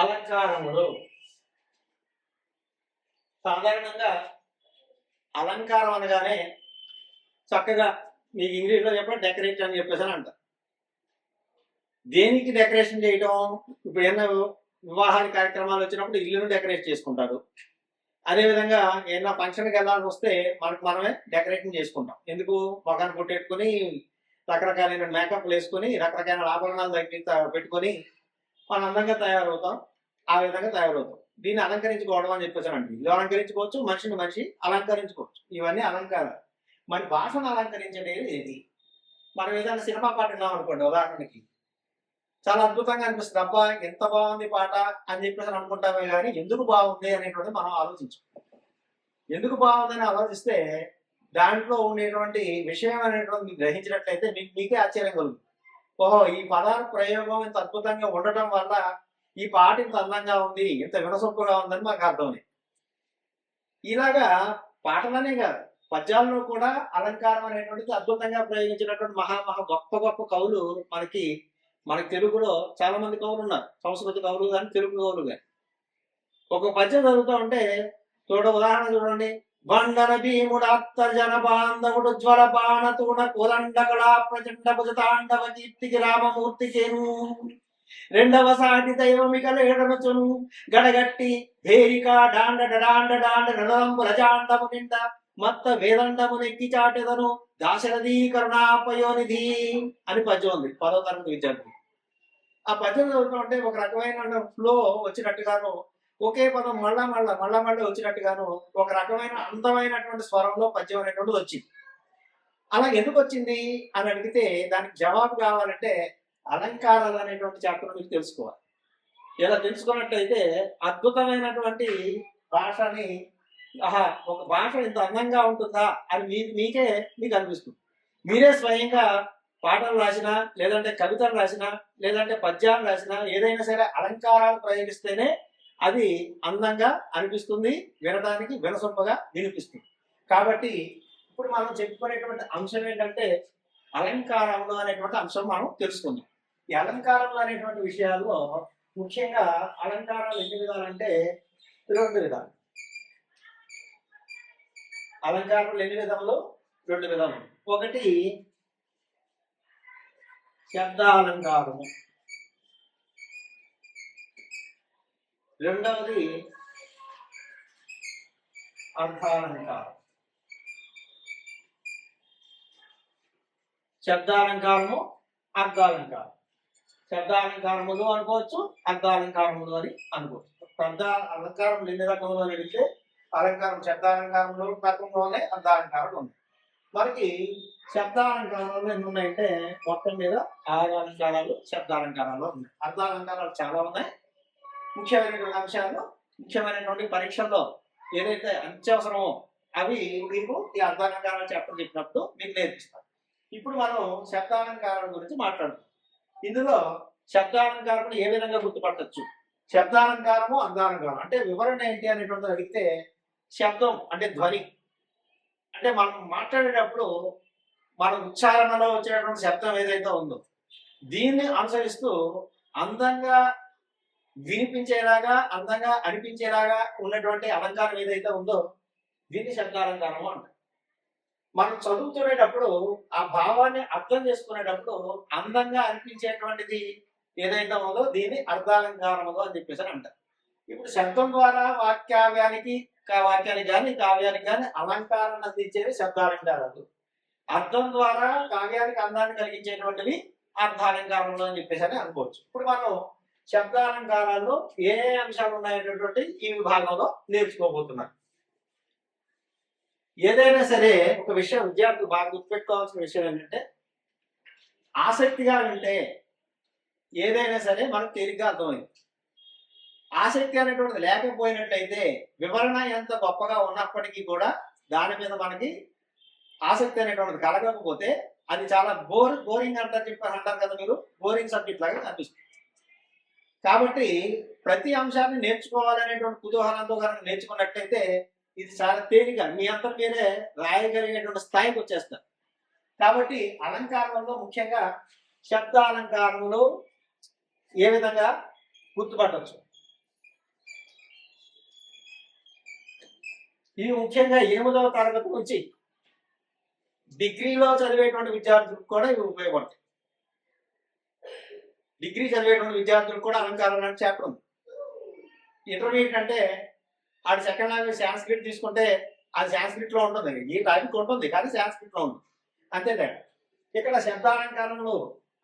అలంకారములు. సాధారణంగా అలంకారం అనగానే చక్కగా మీకు ఇంగ్లీష్లో చెప్పడం డెకరేట్ అని చెప్పేసి అని అంటారు. దేనికి డెకరేషన్ చేయటం? ఇప్పుడు ఏమన్నా వివాహాది కార్యక్రమాలు వచ్చినప్పుడు ఇల్లును డెకరేట్ చేసుకుంటారు. అదేవిధంగా ఏదైనా ఫంక్షన్కి వెళ్ళాల్సి వస్తే మనకు మనమే డెకరేషన్ చేసుకుంటాం. ఎందుకు? మొఖాన్ని కొట్టేట్టుకుని రకరకాలైన మేకప్లు వేసుకొని రకరకాల ఆభరణాలు పెట్టుకొని మనం అందంగా తయారవుతాం. ఆ విధంగా తయారవుతాం. దీన్ని అలంకరించుకోవడం అని చెప్పేసానండి. ఇల్లు అలంకరించుకోవచ్చు, మనిషిని మనిషి అలంకరించుకోవచ్చు. ఇవన్నీ అలంకారాలు. మరి భాషను అలంకరించేది ఏది? మనం ఏదైనా సినిమా పాట విన్నాం అనుకోండి, ఉదాహరణకి చాలా అద్భుతంగా అనిపిస్తుంది. అబ్బా ఎంత బాగుంది పాట అని చెప్పేసి అనుకుంటామే కానీ ఎందుకు బాగుంది అనేటువంటిది మనం ఆలోచించాం. ఎందుకు బాగుందని ఆలోచిస్తే దాంట్లో ఉండేటువంటి విషయం అనేటువంటి మీకు గ్రహించినట్లయితే మీకే ఆశ్చర్యం కలుగుతుంది. ఓహో, ఈ పదాల ప్రయోగం ఇంత అద్భుతంగా ఉండటం వల్ల ఈ పాట ఇంత అందంగా ఉంది, ఇంత వినసొంపుగా ఉందని మాకు అర్థమైంది. ఇలాగా పాటలనే కాదు, పద్యాల్లో కూడా అలంకారం అనేటువంటిది అద్భుతంగా ప్రయోగించినటువంటి మహా గొప్ప గొప్ప కవులు మనకి తెలుగులో చాలా మంది కవులు ఉన్నారు. సంస్కృత కవులు కానీ తెలుగు కవులు కానీ. ఒక పద్యం చదువుతూ ఉంటే ఉదాహరణ చూడండి. బండన భీముడాత్తర్జన బాంధవుడు జ్వల బాణతూణ కులండకళా ప్రచండ భుజతాండవ కీర్తికి రామమూర్తికేను రెండవ సాటి దైవమిక లేడనుచును గడగట్టి భేరిక డాండ డాండ డాండ నడంబు రజాండము నిండ మత్త వేదండము నెక్కి చాటెదను దాశరథీ కరుణాపయోనిధి అని పద్యం ఉంది 10వ తరగతి విద్యార్థి. ఆ పద్యం చదువుతుంటే ఒక రకమైన ఫ్లో వచ్చినట్టుగాను, ఒకే పదం మళ్ళా వచ్చినట్టుగాను ఒక రకమైన అందమైనటువంటి స్వరంలో పద్యం అనేటువంటిది వచ్చింది. అలా ఎందుకు వచ్చింది అని అడిగితే దానికి జవాబు కావాలంటే అలంకారాలు అనేటువంటి చాప్టర్ మీకు తెలుసుకోవాలి. ఇలా తెలుసుకున్నట్లయితే అద్భుతమైనటువంటి భాషని, ఒక భాష ఇంత అందంగా ఉంటుందా అని మీకు అనిపిస్తుంది. మీరే స్వయంగా పాటలు రాసినా, లేదంటే కవితలు రాసినా, లేదంటే పద్యాలు రాసినా, ఏదైనా సరే అలంకారాలు ప్రయోగిస్తేనే అది అందంగా అనిపిస్తుంది, వినడానికి వినసొంపగా వినిపిస్తుంది. కాబట్టి ఇప్పుడు మనం చెప్పుకునేటువంటి అంశం ఏంటంటే అలంకారంలో అనేటువంటి అంశం మనం తెలుసుకుందాం. ఈ అలంకారంలో అనేటువంటి విషయాల్లో ముఖ్యంగా అలంకారాలు ఎన్ని విధాలంటే 2 విధాలు. అలంకారాలు ఎన్ని విధాలు? 2 విధాలు. ఒకటి శబ్దాలంకారము, రెండవది అర్థాలంకారం. శబ్దాలంకారము, అర్థాలంకారం. శబ్దాలంకారములు అనుకోవచ్చు, అర్థాలంకారములు అని అనుకోవచ్చు. అలంకారం ఎన్ని రకములు అని అడిగితే శబ్దాలంకారంలో రకంలోనే అర్థాలంకారాలు ఉన్నాయి. మనకి శబ్దాలంకారాలు ఎన్ని ఉన్నాయంటే మొత్తం మీద 6 అలంకారాలు శబ్దాలంకారాలు ఉన్నాయి. అర్థాలంకారాలు చాలా ఉన్నాయి. ముఖ్యమైనటువంటి అంశాలు, ముఖ్యమైనటువంటి పరీక్షల్లో ఏదైతే అత్యవసరమో అవి మీకు ఈ అర్థాలంకారాలు చెప్పినప్పుడు మీకు నేర్పిస్తారు. ఇప్పుడు మనం శబ్దాలంకారాల గురించి మాట్లాడుతాం. ఇందులో శబ్దాలంకారం ఏ విధంగా గుర్తుపట్టచ్చు? శబ్దాలంకారము, అర్థాలంకారం అంటే వివరణ ఏంటి అనేటువంటిది అడిగితే, శబ్దం అంటే ధ్వని, అంటే మనం మాట్లాడేటప్పుడు మన ఉచ్చారణలో వచ్చేటువంటి శబ్దం ఏదైతే ఉందో దీన్ని అనుసరిస్తూ అందంగా వినిపించేలాగా, అందంగా అనిపించేలాగా ఉన్నటువంటి అలంకారం ఏదైతే ఉందో దీన్ని శబ్దాలంకారము అంటారు. మనం చదువుతునేటప్పుడు ఆ భావాన్ని అర్థం చేసుకునేటప్పుడు అందంగా అనిపించేటువంటిది ఏదైతే ఉందో దీన్ని అర్థాలంకారము అని చెప్పేసి అంటారు. ఇప్పుడు శబ్దం ద్వారా వాక్యానికి కానీ కావ్యానికి కానీ అలంకారాన్ని అందించేవి శబ్దాలంకారాలు. అర్థం ద్వారా కావ్యానికి అందాన్ని కలిగించేటువంటివి అర్థాలంకారంలో అని చెప్పేసి అని అనుకోవచ్చు. ఇప్పుడు మనం శబ్దాలంకారాల్లో ఏ అంశాలు ఉన్నాయనేటువంటి ఈ విభాగంలో నేర్చుకోబోతున్నాం. ఏదైనా సరే ఒక విషయం విద్యార్థులు బాగా గుర్తుపెట్టుకోవాల్సిన విషయం ఏంటంటే, ఆసక్తిగా వింటే ఏదైనా సరే మనకు తేలిగ్గా అర్థమైంది. ఆసక్తి అనేటువంటిది లేకపోయినట్లయితే వివరణ ఎంత గొప్పగా ఉన్నప్పటికీ కూడా దాని మీద మనకి ఆసక్తి అనేటువంటిది కలగకపోతే అది చాలా బోరింగ్ అంటారు కదా మీరు, బోరింగ్ సబ్జెక్ట్ లాగా అనిపిస్తుంది. కాబట్టి ప్రతి అంశాన్ని నేర్చుకోవాలనేటువంటి కుతూహలంతో కనుక నేర్చుకున్నట్లయితే ఇది చాలా తేలిగా మీ అంతా మీరే రాయగలిగేటువంటి స్థాయికి వచ్చేస్తారు. కాబట్టి అలంకారంలో ముఖ్యంగా శబ్ద అలంకారములు ఏ విధంగా గుర్తుపట్టవచ్చు? ఇది ముఖ్యంగా 8వ తరగతి నుంచి డిగ్రీలో చదివేటువంటి విద్యార్థులకు కూడా ఇవి ఉపయోగపడతాయి. డిగ్రీ చదివేటువంటి విద్యార్థులకు కూడా అలంకారం లాంటి చాప్టర్ ఉంది. ఇంటర్మీడియట్ అంటే ఆడు సెకండ్ లాంగ్వేజ్ సాంస్క్రిట్ తీసుకుంటే అది సాంస్క్రిట్ లో ఉంటుంది, ఈ టాపిక్ ఉంటుంది కానీ సాంస్క్రిట్ లో ఉంటుంది అంతే. ఇక్కడ శబ్దాలంకారములు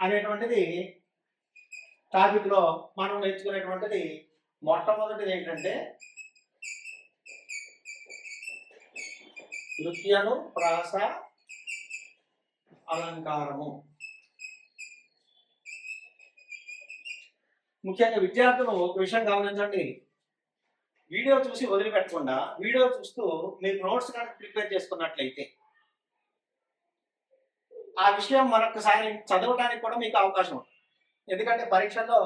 అనేటువంటిది టాపిక్ లో మనం నేర్చుకునేటువంటిది మొట్టమొదటిది ఏంటంటే నృత్యను ప్రాస అలంకారము. ముఖ్యంగా విద్యార్థులు ఒక విషయం గమనించండి, వీడియో చూసి వదిలిపెట్టకుండా వీడియో చూస్తూ మీరు నోట్స్ కనుక ప్రిపేర్ చేసుకున్నట్లయితే ఆ విషయం మరొకసారి చదవడానికి కూడా మీకు అవకాశం ఉంటుంది. ఎందుకంటే పరీక్షల్లో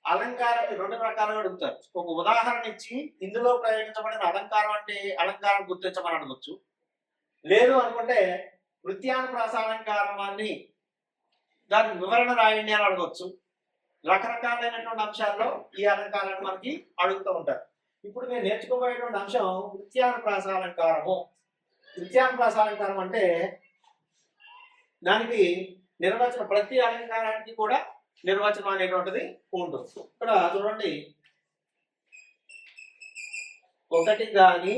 అలంకారం 2 రకాలుగా అడుగుతారు. ఒక ఉదాహరణ ఇచ్చి ఇందులో ప్రయోగించబడిన అలంకారం అంటే అలంకారం గుర్తించమని అడగచ్చు. లేదు అనుకుంటే నృత్యానుప్రాస అలంకారాన్ని దాని వివరణ రాయండి అని అడగచ్చు. రకరకాలైనటువంటి అంశాల్లో ఈ అలంకారాన్ని మనకి అడుగుతూ ఉంటారు. ఇప్పుడు నేను నేర్చుకోబోయేటువంటి అంశం నృత్యానుప్రాస అలంకారము. నృత్యానుప్రాస అలంకారం అంటే దానికి నిర్వచనం, ప్రతి అలంకారానికి కూడా నిర్వచనం అనేటువంటిది ఉంటుంది. ఇక్కడ చూడండి, ఒకటి కానీ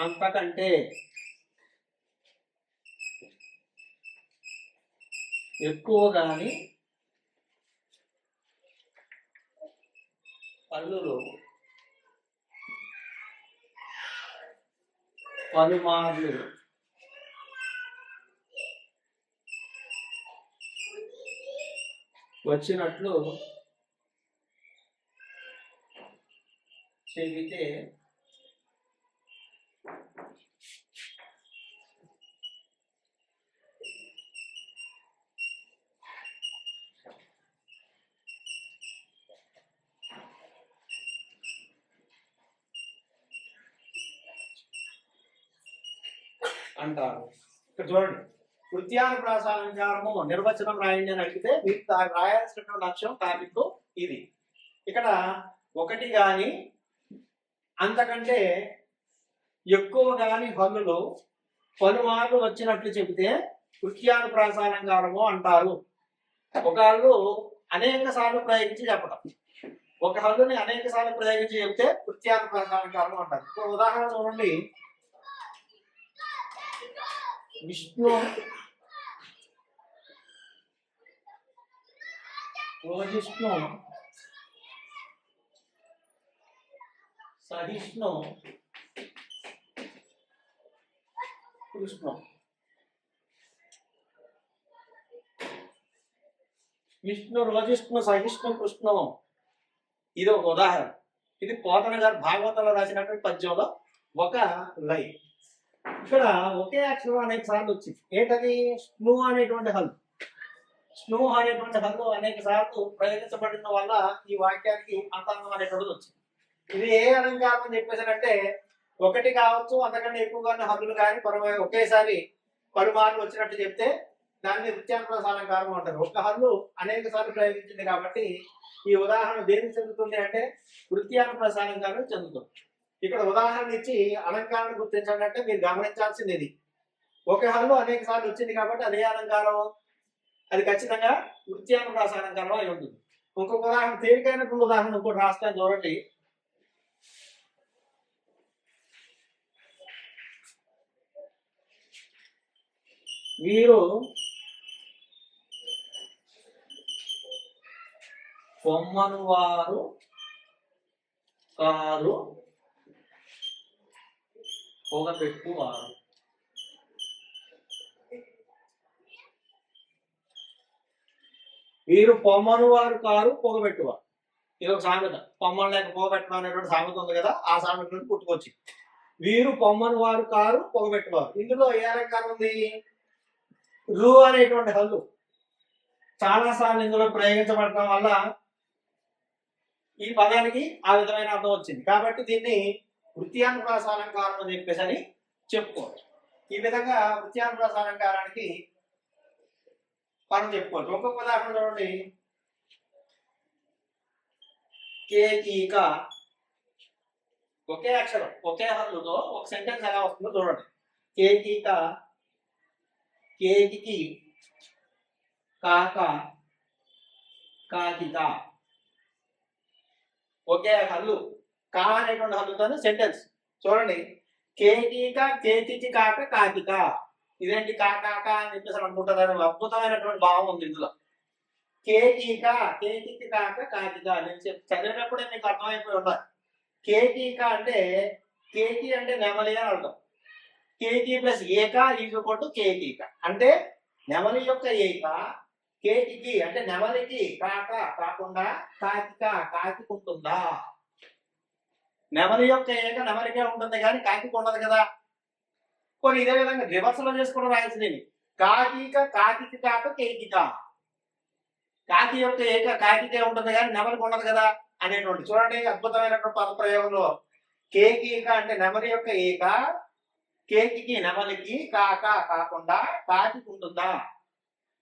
అంతకంటే ఎక్కువ కానీ పల్లులు పలుమార్లు వచ్చినట్లు చెబితే అంటారు. ఇక్కడ చూడండి, నృత్యానుప్రాస అలంకారము నిర్వచనం రాయండి అని అడిగితే మీరు రాయాల్సినటువంటి అంశం టాపిక్ ఇది. ఇక్కడ ఒకటి కానీ అంతకంటే ఎక్కువ కానీ హల్లులు పలుమార్లు వచ్చినట్లు చెబితే నృత్యానుప్రాస అలంకారము అంటారు. ఒక హల్లు అనేక సార్లు ప్రయోగించి చెప్పడం, ఒక హల్లుని అనేక సార్లు ప్రయోగించి చెప్తే నృత్యానుప్రాస అలంకారము అంటారు. ఇప్పుడు ఉదాహరణ చూడండి, విష్ణు రోజిష్ణు సహిష్ణు కృష్ణ. విష్ణు రోజిష్ణు సహిష్ణు కృష్ణ ఇది ఒక ఉదాహరణ. ఇది పోతన గారు భాగవతంలో రాసినటువంటి పద్యంలో ఒక లైన్. ఇక్కడ ఒకే అక్షరం అనేక సార్లు వచ్చింది. ఏంటది? స్ను అనేటువంటి హల్లు. స్ను అనేటువంటి హల్లు అనేక సార్లు ప్రయోగించబడిన వల్ల ఈ వాక్యానికి అంతరంగం అనేటువంటిది వచ్చింది. ఇది ఏ అలంకారం అని చెప్పేసారంటే ఒకటి కావచ్చు అంతకంటే ఎక్కువగా హల్లులు కానీ ఒకేసారి పలుమార్లు వచ్చినట్టు చెప్తే దాన్ని నృత్యానుప్రాస అలంకారం అంటారు. ఒక హల్లు అనేక సార్లు ప్రయోగించింది కాబట్టి ఈ ఉదాహరణ దేనికి చెందుతుంది అంటే నృత్యానుప్రాస అలంకారం చెందుతుంది. ఇక్కడ ఉదాహరణ ఇచ్చి అలంకారాన్ని గుర్తించండి అంటే మీరు గమనించాల్సింది ఇది. ఒక హల్లు అనేక సార్లు వచ్చింది కాబట్టి అదే అలంకారం, అది ఖచ్చితంగా నృత్యానుప్రాస అలంకారం అయి ఉంటుంది. ఇంకొక ఉదాహరణ, తేలికైనటువంటి ఉదాహరణ ఇంకోటి రాస్తాను చూడండి. వీరు పొమ్మను వారు కారు పొగపెట్టువారు. వీరు పొమ్మను వారు కారు పొగబెట్టువారు. ఇది ఒక సామెత. పొమ్మను లేక పొగబెట్టడం అనేటువంటి సామెత ఉంది కదా, ఆ సామెత నుండి పుట్టుకొచ్చి వీరు పొమ్మను వారు కారు పొగబెట్టువారు. ఇందులో ఏ అలంకారం ఉంది? రు అనేటువంటి హల్లు చాలా సార్లు ఇందులో ప్రయోగించబడటం వల్ల ఈ పదానికి ఆ విధమైన అర్థం వచ్చింది. కాబట్టి దీన్ని నృత్యానుప్రాస అలంకారం అని చెప్పేసి అని చెప్పుకోవచ్చు. ఈ విధంగా నృత్యానుప్రాస అలంకారానికి మనం చెప్పుకోవచ్చు. ఒక్కొక్క ఉదాహరణ చూడండి. కేకీక ఒకే అక్షరం ఒకే హల్లుతో ఒక సెంటెన్స్ ఎలా వస్తుందో చూడండి. కేకీక కేకికి కాక కాకిక ఒకే హల్లు కా అనేటువంటి హల్లుతోనే సెంటెన్స్ చూడండి. కేకీక కేకికి కాక కాకిక ఇదేంటి కాకాక అని చెప్పేసి అనుకుంటారు. అద్భుతమైనటువంటి భావం ఉంది ఇందులో. కేకీక కేకికి కాక కాకిక నేను చదివేటప్పుడే మీకు అర్థమైపోయి ఉండాలి. కేకీక అంటే కేకి అంటే నెమలి అని అర్థం. కేకి ప్లస్ ఏక ఈజ్ ఈక్వల్ టు కేకీక అంటే నెమలి యొక్క ఏక కేకికి అంటే నెమలికి కాక కాకుండా కాకిక కాకికి ఉంటుందా? నెమలి యొక్క ఏక నెమలికే ఉంటుంది కానీ కాకికి ఉండదు కదా. కొన్ని ఇదే విధంగా రివర్స్ లో చేసుకుని రాయాల్సింది. కాకిక కాకికి కాక కేకిక కాకి యొక్క ఏక కాకికే ఉంటుంది కానీ నెమలికి ఉండదు కదా అనేటువంటి చూడండి అద్భుతమైనటువంటి పదప్రయోగంలో కేకీక అంటే నెమలి యొక్క ఏక కేకికి నెమలికి కాక కాకుండా కాకి ఉంటుందా?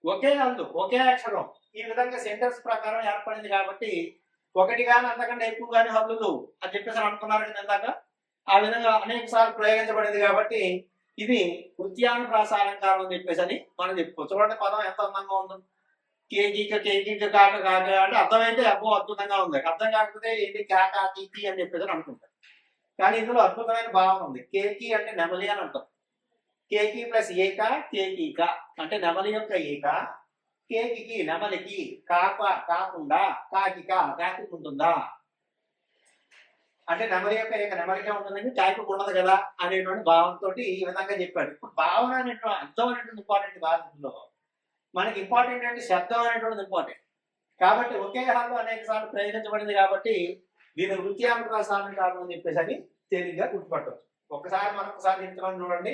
ఒకే హల్లు ఒకే అక్షరం ఈ విధంగా సెంటెన్స్ ప్రకారం ఏర్పడింది కాబట్టి ఒకటి కానీ అంతకంటే ఎక్కువ కానీ హల్లులు అని చెప్పేసి అనుకున్నారు కదా ఇందాక. ఆ విధంగా అనేక సార్లు ప్రయోగించబడింది కాబట్టి ఇది వృత్యానుప్రాస అలంకారం అని చెప్పేసి అని మనం చెప్పుకోవచ్చు. చూడండి పదం ఎంత అందంగా ఉందో. కేకీక కాక కాక అంటే అర్థమైతే అబ్బో అద్భుతంగా ఉంది. అర్థం కాకపోతే ఏంటి కాకా కీకి అని చెప్పేసి అనుకుంటారు. కానీ ఇందులో అద్భుతమైన భావం ఉంది. కేకి అంటే నెమలి అని అంటాం. కేకి ప్లస్ ఏక కేకీక అంటే నెమలి యొక్క ఏక కేకికి నెమలికి కాక కాకుండా కాకిక కాకి ఉంటుందా? అంటే నెమలి యొక్క ఏక నెమలికే ఉంటుందని కాకి ఉండదు కదా అనేటువంటి భావంతో ఈ విధంగా చెప్పాడు. ఇప్పుడు భావన అనేటువంటి అర్థం అనేటువంటి ఇంపార్టెంట్ కాదు. ఇందులో మనకి ఇంపార్టెంట్ అంటే శబ్దం అనేటువంటిది ఇంపార్టెంట్. కాబట్టి ఒకే హాల్లో అనేక సార్లు ప్రయోగించబడింది కాబట్టి దీని వృత్యానుప్రాస అలంకారం అని చెప్పేసి అని తేలిగ్గా గుర్తుపట్టవచ్చు. ఒకసారి మరొకసారి చెప్తున్నాను చూడండి.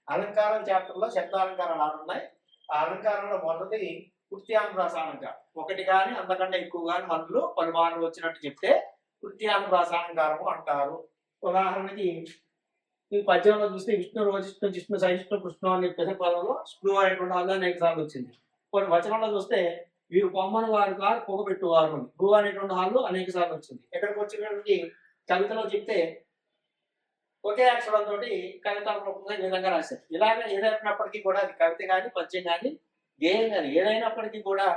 అలంకారం చాప్టర్ లో శబ్దాలంకారాలు 6 ఉన్నాయి. ఆ అలంకారంలో మొదటి వృత్యానుప్రాస అలంకారం. ఒకటి కానీ అంతకంటే ఎక్కువ కానీ హల్లులు పలుమార్లు వచ్చినట్టు చెప్తే వృత్యానుప్రాస అలంకారము అంటారు. ఉదాహరణకి ఈ పద్యంలో చూస్తే విష్ణు రోజిష్ణు జిష్ణు సహిష్ణు కృష్ణ అని చెప్పేసి పదంలో స్ప్రూ అనేటువంటి హల్లు అనేక సార్లు వచ్చింది. కొన్ని వచనంలో చూస్తే వీరు కొమ్మను వారు కాదు పొగబెట్టువారు భూ అనేటువంటి హల్లు అనేక సార్లు వచ్చింది. ఎక్కడికి వచ్చినటువంటి కవితలో చెప్తే ఒకే అక్షరంతో కవితల రూపంగా ఈ విధంగా రాశారు. ఇలాగ ఏదైనప్పటికీ కూడా అది కవిత కానీ పద్యం కానీ గేయం కానీ ఏదైనప్పటికీ కూడా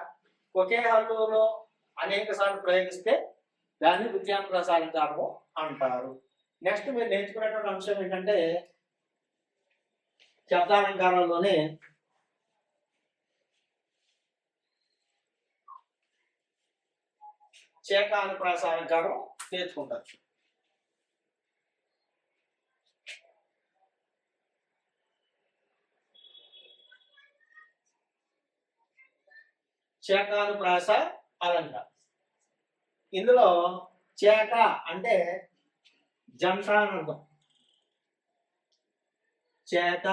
ఒకే హల్లులో అనేక సార్లు ప్రయోగిస్తే దాన్ని వృత్యానుప్రాస అలంకారము అంటారు. నెక్స్ట్ మీరు నేర్చుకునేటువంటి అంశం ఏంటంటే శబ్దాలంకారంలోనే చేకానుప్రాస అలంకారం నేర్చుకుంటారు. చేకానుప్రాస అలంకారం ఇందులో చేక అంటే జంట అని అర్థం. చేత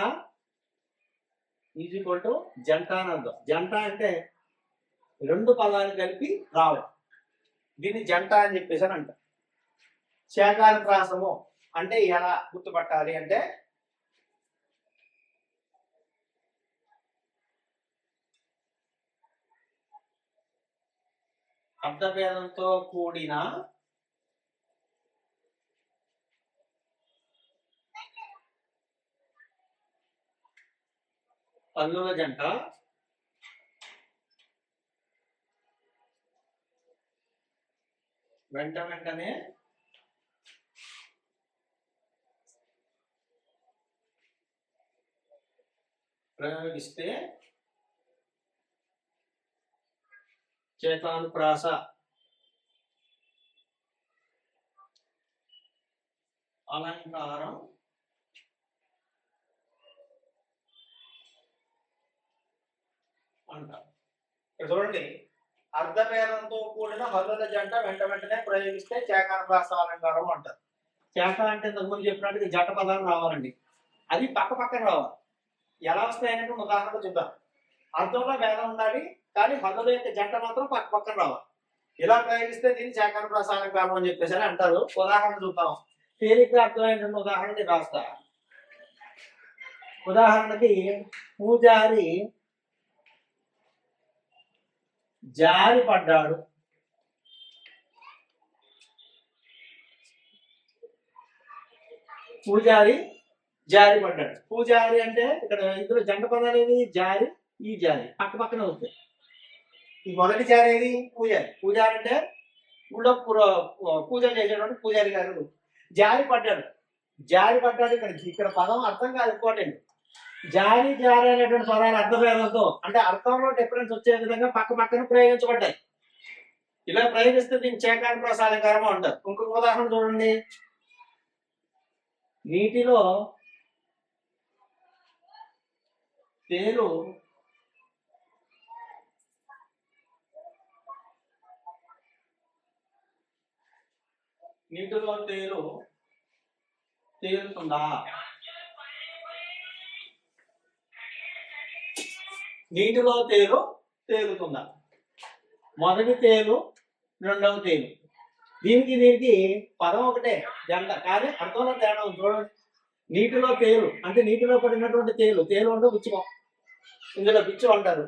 ఈజ్ ఈక్వల్ టు జంట అని అర్థం. జంట అంటే రెండు పదాలు కలిపి రావడం, దీన్ని జంట అని చెప్పేసి అని అంటారు. చేకానుప్రాసము అంటే ఎలా గుర్తుపట్టాలి అంటే అర్థభేదంతో కూడిన హల్లుల జంట వెంటనే ప్రయోగిస్తే చేకానుప్రాస అలంకారం అంటారు. చూడండి అర్ధభేదంతో కూడిన హల్లుల జంట వెంటనే ప్రయోగిస్తే చేకానుప్రాస అలంకారం అంటారు. చేక అంటే ఇంతకుముందు చెప్పినట్టు జంట పదాలు రావాలండి. అది పక్కన రావాలి. ఎలా వస్తాయనే ఉదాహరణ చూద్దాం. అర్థంలో భేదం ఉండాలి కానీ హల్లుల యొక్క జంట మాత్రం పక్కన రావాలి. ఇలా ప్రయోగిస్తే దీన్ని చేకానుప్రాస అలంకారం అని చెప్పేసి అని అంటారు. ఉదాహరణ చూద్దాం. తేలిగ్గా అర్థమైనటువంటి ఉదాహరణకి రాస్తా. ఉదాహరణకి పూజారి జారి పడ్డాడు. పూజారి జారి పడ్డాడు. పూజారి అంటే ఇక్కడ ఇందులో జంట పదాలు ఏవి? జారి, ఈ జారి పక్క పక్కన వస్తాయి. ఈ మొదటి జారి ఏది? పూజారి. పూజారి అంటే ఊళ్ళో పూజలు చేసేటువంటి పూజారి గారు. జారి పడ్డాడు. జారి పడ్డాడు ఇక్కడ పదం అర్థం కాదు, ఇంపార్టెంట్. జారి జారి అనేటువంటి పదాలు అర్థభేదంతో అంటే అర్థంలో డిఫరెన్స్ వచ్చే విధంగా పక్క పక్కన ప్రయోగించబడ్డాయి. ఇలా ప్రయోగిస్తే దీన్ని చేకానుప్రాస అలంకారం అంటారు. ఇంకొక ఉదాహరణ చూడండి. నీటిలో తేలు తేలుతుందా? నీటిలో తేలుతుందా? మొదటి తేలు, రెండవ తేలు. దీనికి పదం ఒకటే జంట, కానీ అర్థంలో తేడా ఉంది. చూడండి, నీటిలో తేలు అంటే నీటిలో పడినటువంటి తేలు అంటే ఉచ్చుకం, ఇందులో పిచ్చు అంటారు.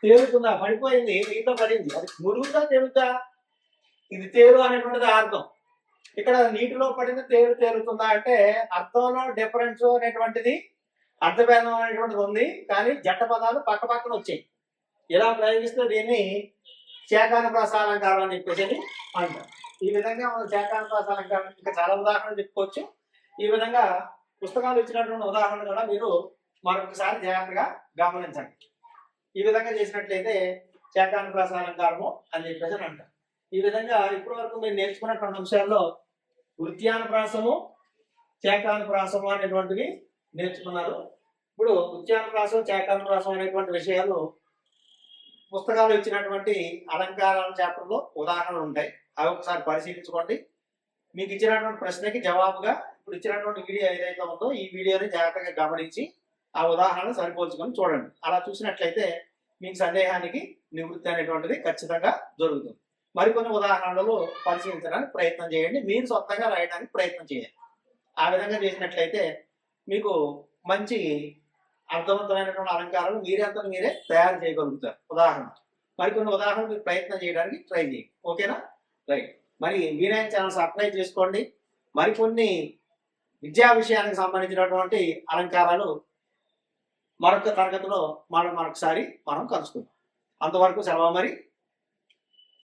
తేలుతుందా? పడిపోయింది, నీటిలో పడింది. అది మురుగుతా తేలుతా? ఇది తేలు అనేటువంటిది అర్థం. ఇక్కడ నీటిలో పడిన తేలుతుందా అంటే అర్థంలో డిఫరెన్స్ అనేటువంటిది అర్థభేదం అనేటువంటిది ఉంది, కానీ జంట పదాలు పక్క పక్కన వచ్చాయి. ఇలా ప్రయోగిస్తే దీన్ని చేకానుప్రాస అలంకారం అని చెప్పేసి అంటారు. ఈ విధంగా మనం చేకానుప్రాస అలంకారం ఇంకా చాలా ఉదాహరణలు చెప్పుకోవచ్చు. ఈ విధంగా పుస్తకాలు ఇచ్చినటువంటి ఉదాహరణలు కూడా మీరు మరొకసారి జాగ్రత్తగా గమనించండి. ఈ విధంగా చేసినట్లయితే చేకానుప్రాస అలంకారము అని చెప్పేసి అంటారు. ఈ విధంగా ఇప్పటి వరకు మీరు నేర్చుకున్నటువంటి అంశాల్లో వృత్యానుప్రాసము, చేకానుప్రాసము అనేటువంటివి నేర్చుకున్నారు. ఇప్పుడు వృత్యానుప్రాసం, చేకానుప్రాసం అనేటువంటి విషయాలు పుస్తకాలు ఇచ్చినటువంటి అలంకారాల చాప్టర్లో ఉదాహరణలు ఉంటాయి. అవి ఒకసారి పరిశీలించుకోండి. మీకు ఇచ్చినటువంటి ప్రశ్నకి జవాబుగా ఇప్పుడు ఇచ్చినటువంటి వీడియో ఏదైతే ఉందో ఈ వీడియోని జాగ్రత్తగా గమనించి ఆ ఉదాహరణను సరిపోల్చుకొని చూడండి. అలా చూసినట్లయితే మీకు సందేహానికి నివృత్తి అనేటువంటిది ఖచ్చితంగా దొరుకుతుంది. మరికొన్ని ఉదాహరణలు పరిశీలించడానికి ప్రయత్నం చేయండి. మీరు సొంతంగా రాయడానికి ప్రయత్నం చేయండి. ఆ విధంగా చేసినట్లయితే మీకు మంచి అర్థవంతమైనటువంటి అలంకారాలు మీరే తయారు చేయగలుగుతారు. ఉదాహరణ మరికొన్ని ఉదాహరణలు మీరు ప్రయత్నం చేయడానికి ట్రై చేయండి. ఓకేనా? రైట్. మరి వీనైన్ ఛానల్ సబ్స్క్రైబ్ చేసుకోండి. మరికొన్ని విద్యా విషయానికి సంబంధించినటువంటి అలంకారాలు మరొక తరగతిలో మరొకసారి మనం కలుసుకుందాం. అంతవరకు సెలవు మరి.